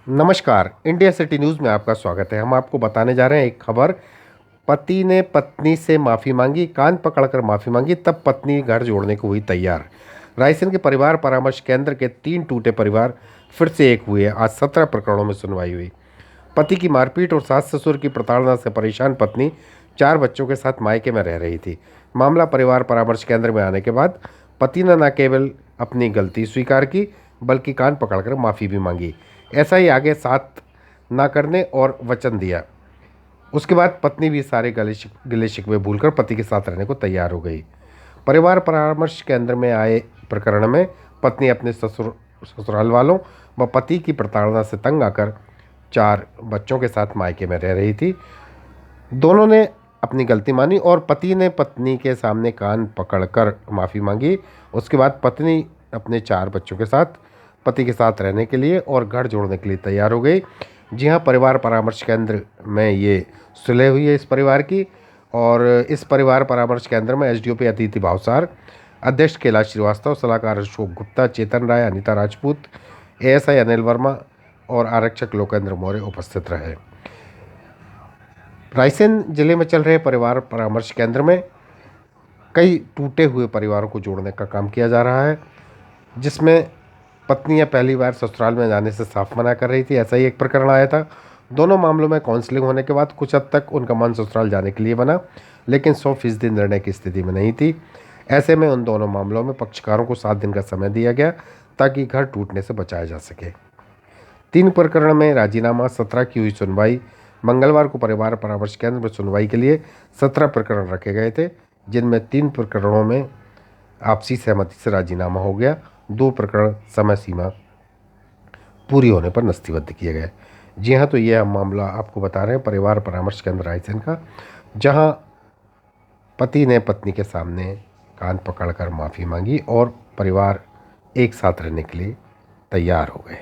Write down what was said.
नमस्कार, India city news में आपका स्वागत है। हम आपको बताने जा रहे हैं एक खबर। पति ने पत्नी से माफ़ी मांगी, कान पकड़कर माफ़ी मांगी, तब पत्नी घर जोड़ने को हुई तैयार। रायसेन के परिवार परामर्श केंद्र के 3 टूटे परिवार फिर से एक हुए। आज 17 प्रकरणों में सुनवाई हुई। पति की मारपीट और सास ससुर की प्रताड़ना से परेशान पत्नी 4 बच्चों के साथ मायके में रह रही थी। मामला परिवार परामर्श केंद्र में आने के बाद पति ने न केवल अपनी गलती स्वीकार की, बल्कि कान पकड़कर माफ़ी भी मांगी। ऐसा ही आगे साथ ना करने और वचन दिया। उसके बाद पत्नी भी सारे गिले शिकवे भूलकर पति के साथ रहने को तैयार हो गई। परिवार परामर्श केंद्र में आए प्रकरण में पत्नी अपने ससुराल वालों व पति की प्रताड़ना से तंग आकर 4 बच्चों के साथ मायके में रह रही थी। दोनों ने अपनी गलती मानी और पति ने पत्नी के सामने कान पकड़कर माफ़ी मांगी। उसके बाद पत्नी अपने 4 बच्चों के साथ पति के साथ रहने के लिए और घर जोड़ने के लिए तैयार हो गई। जी हाँ, परिवार परामर्श केंद्र में ये सुलह हुई है इस परिवार की। और इस परिवार परामर्श केंद्र में एसडीओपी अतिथि भावसार, अध्यक्ष कैलाश श्रीवास्तव, सलाहकार अशोक गुप्ता, चेतन राय, अनीता राजपूत, एएसआई अनिल वर्मा और आरक्षक लोकेंद्र मौर्य उपस्थित रहे। रायसेन जिले में चल रहे परिवार परामर्श केंद्र में कई टूटे हुए परिवारों को जोड़ने का काम किया जा रहा है, जिसमें पत्नियां पहली बार ससुराल में जाने से साफ मना कर रही थी। ऐसा ही एक प्रकरण आया था। दोनों मामलों में काउंसलिंग होने के बाद कुछ हद तक उनका मन ससुराल जाने के लिए बना, लेकिन 100% निर्णय की स्थिति में नहीं थी। ऐसे में उन दोनों मामलों में पक्षकारों को 7 दिन का समय दिया गया ताकि घर टूटने से बचाया जा सके। 3 प्रकरण में राजीनामा, 17 की हुई सुनवाई। मंगलवार को परिवार परामर्श केंद्र में सुनवाई के लिए 17 प्रकरण रखे गए थे, जिनमें 3 प्रकरणों में आपसी सहमति से राजीनामा हो गया। 2 प्रकरण समय सीमा पूरी होने पर नस्तीबद्ध किए गए। जी हाँ, तो यह हम मामला आपको बता रहे हैं परिवार परामर्श केंद्र रायसेन का, जहाँ पति ने पत्नी के सामने कान पकड़कर माफ़ी मांगी और परिवार एक साथ रहने के लिए तैयार हो गए।